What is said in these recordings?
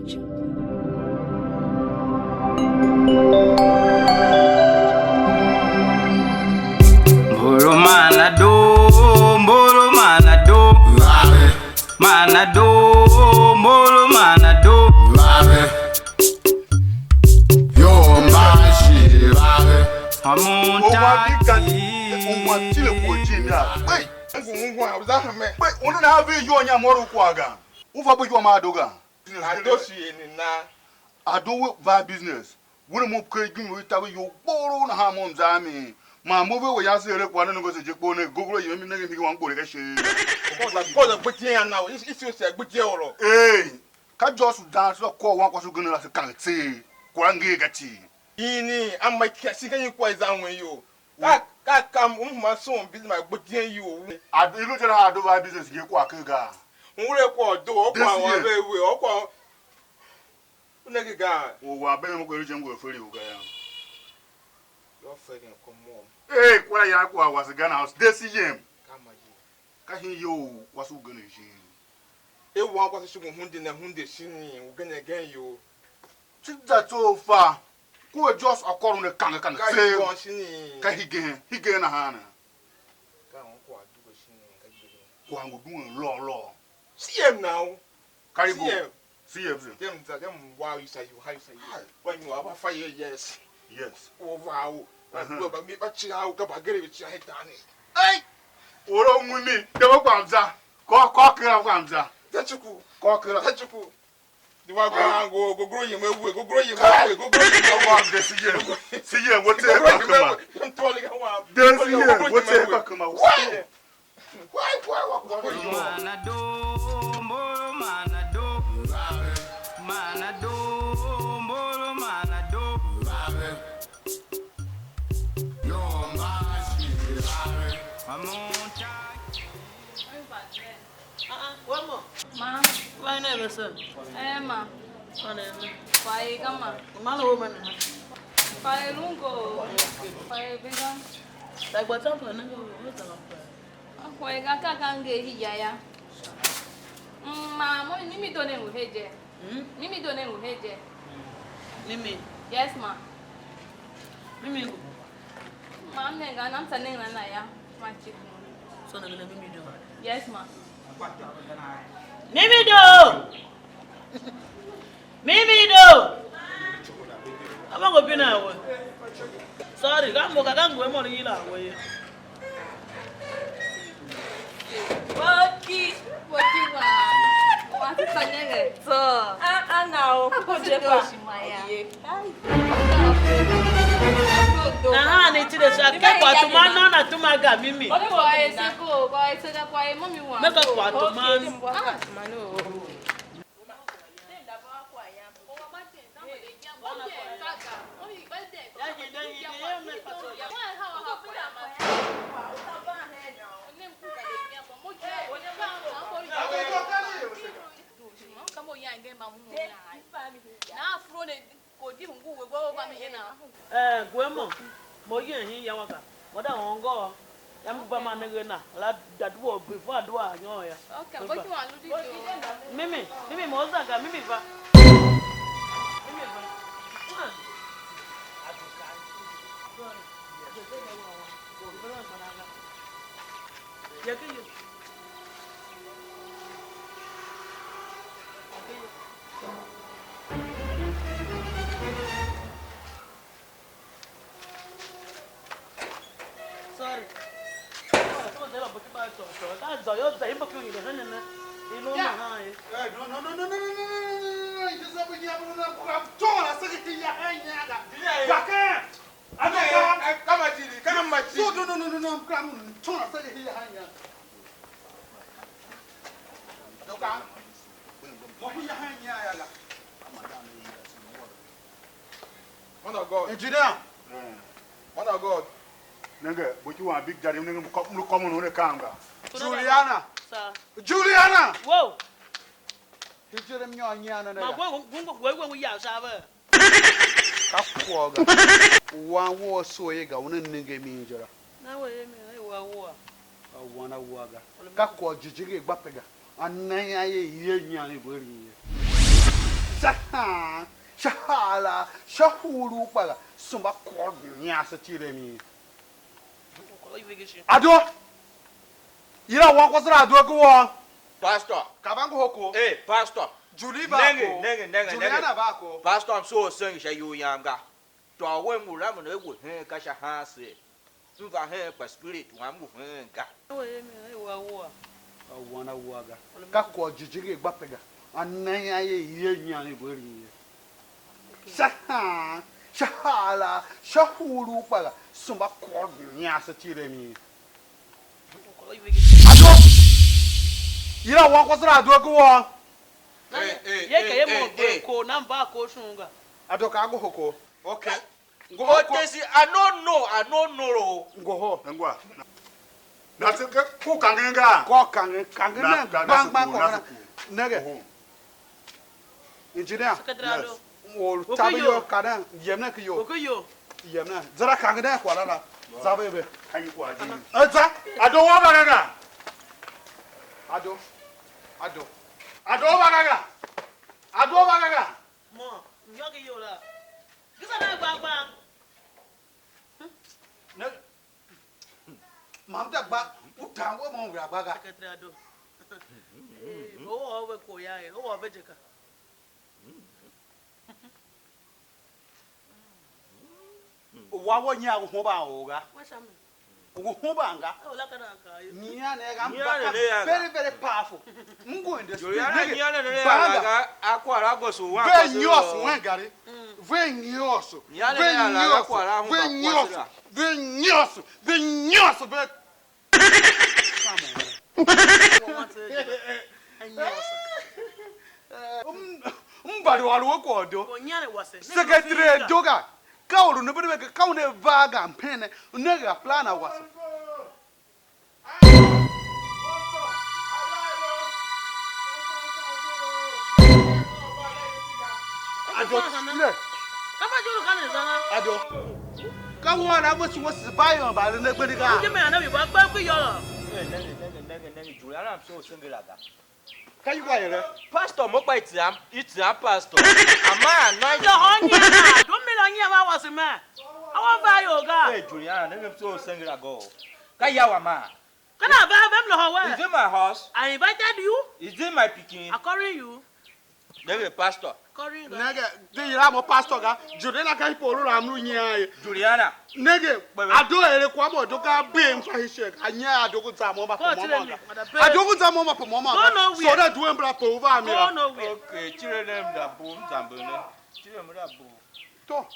future. Mbolo manado, mbolo manado, manado, mbolo manado. Yo mashi, Amonta. I do bad business. When I'm going with you, borrow na hamon zami. My movie where you say one and goes to Japan, Google, you make one go to shame. Now, it's just a good year. Hey, can't just dance or call one was going to can't say. Kwangi gati. Ini, I'm my casting you quite down with you. That come my son, be my good year you. I do look at how I do my business. You walk a guy. Who do or Nigga guy. Oh, I bet I'm going to go for you. You're fighting, come on. Hey, why I was a gun house. This is him. Can you was who gonna see? It was a hundred and hundred singing, we're gonna get you. That so far. Go just according to can say, he gain a hand. One will do law. See him now. Carry him. See him. Them wow, you say you high say when you have 5 years. Yes. Oh wow. But me but you out up get it your head down. Hey! Oro muni, de wo kwamza. Ko kira kwamza. That's cool. Ko kira. That's cool. The one go grow you go grow you See you what take back ma. I'm telling you what. See you what take back ma. Why Manado, mbolo manado. Manado, mbolo manado. Yo mashi. Amonta. One more. Ma, Why never, sir? ma, why kama, Man, woman. why lungo, why vegan, Like what's up? why kaka kange hijaya. Ma, mo mimi done uheje. Mimi done uheje. Mimi. Yes, ma. Mimi. Ma, mnenga na msanenga na ya. Ma chiku. So na Mimi do. Yes, ma. Mimi do. Mimi do. Ama go bina we. Sorry, gambo kakangu mo ni ila we. Boki wa. Wa tsanyenge. So. Now, ko je pa shimaya. Na ni tire sa ke kwa tuma no na tuma ga Mimi. Ko e se ko e se kwa e mami wa. Make up kwa tuma. Mano. Gwemo. Mo yin hin ya waka. Mo da won go. Ya mu ba ma ne na. La dadwo before do anyo ya. Okay, what you want to do? Mimi mo zaga Mimi ba. Mimi ba. Sorry. Engineer. What of God? Nigga, but you want big daddy, nigga, come on the camera. Juliana. Sir. Juliana. Whoa. You just me on yana na. Ma gwe we ya sabe. Kakwoga. Wan wo so ye ga wonin nige mi njira. Na we me wa wo. Wana waga. Kakwo jijige gbapega. Anan aye ye nyan ibori. Shahala, Shahulu, Sumba called Nyasa Tiremi. Ado, you know what was I do go on? Pastor. Kabango Hoko. Hey, Pastor. Juliana Juliana Bako. Pastor, I'm so sorry, you younger. To our women will run away with her, Kasha Hase. You got her by spirit, one move her. I want a waga. Kakwa Jijig Bapega. And Naya Yanyani will Shahala, Shahulu, Sumba called Nyasa Tiremi. You know what was I do go on? I don't go hoko. Okay. Go on, Tessie. I don't know. Go home. And what? That's a cook and Ganga. Nugget. Engineer. Or Tabio Kada, Yemnakio. Yemna. Zara Kangana, Kuala. Zabe. I don't want Bagaga. I do. I don't Bagaga. I don't Bagaga. Mo, nyoki yola. Kisa na gbagba. Mamta ba utango mo Rabaga. Secretary Ado. Oh, we ko ya e. Oh, vejeka. Wawo nya ho ba oga. Washami. Ho ba nga. Oh, la kana ka. Nya na very very powerful. Mungo in the Juliana, Juliana, Aquara goes to one. Very news when Gary. Very news. Secretary Doga. Kaulu no be kaune vaga mpene unega plana wasa. Kama julu kana sana. Ado. Kawana musu wasu bayo ba le gbediga. Uje me ana bi ba gba ku yoro. Juliana, I'm so single like that. Can you go here? Pastor, mo pa it's a pastor. Am I anointed? Yo honya. Don't me lo nya ma wasi me. I want buy yoga. Hey, Juliana, I'm so single like go. Kayawa ma. Kana ba bem lo ho Is it my house? I invited you. Is it my picking? I carry you. Nigga, pastor. Carry you. Nege, do you have a pastor ga? Juliana kai polu amru nya. Juliana. Nege, ado ere kwa mo doka be mfa hise. Anya adogo za mo ba ko mo. Adogo za mo ma po mo ma. So that do embra po over me. Go nowhere. Okay, chire them da boom zambone. Chire mo da boom. To.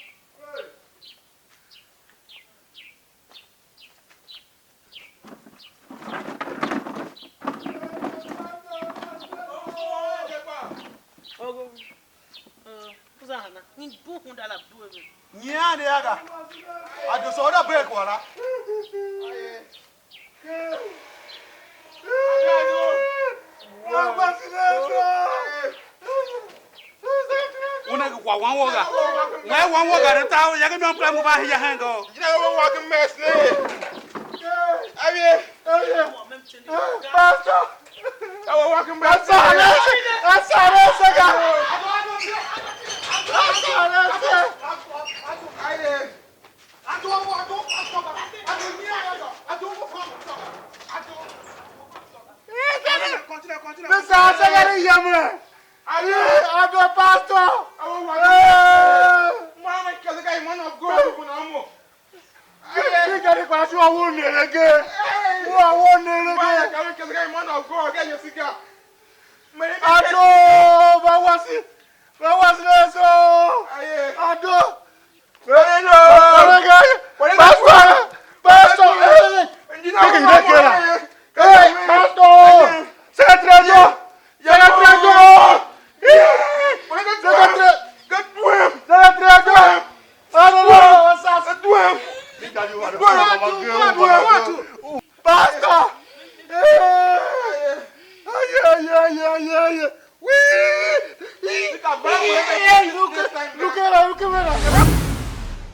Ogo. Kuzana. Ni buhu ndala duwe. Nya ne aga. Ado so da break wala. Una kwa wan woga. Ngai wan woga de tawo ya ke mi plan mo ba hiya hango. You know what walking mess Pastor. I was walking back. Look at her.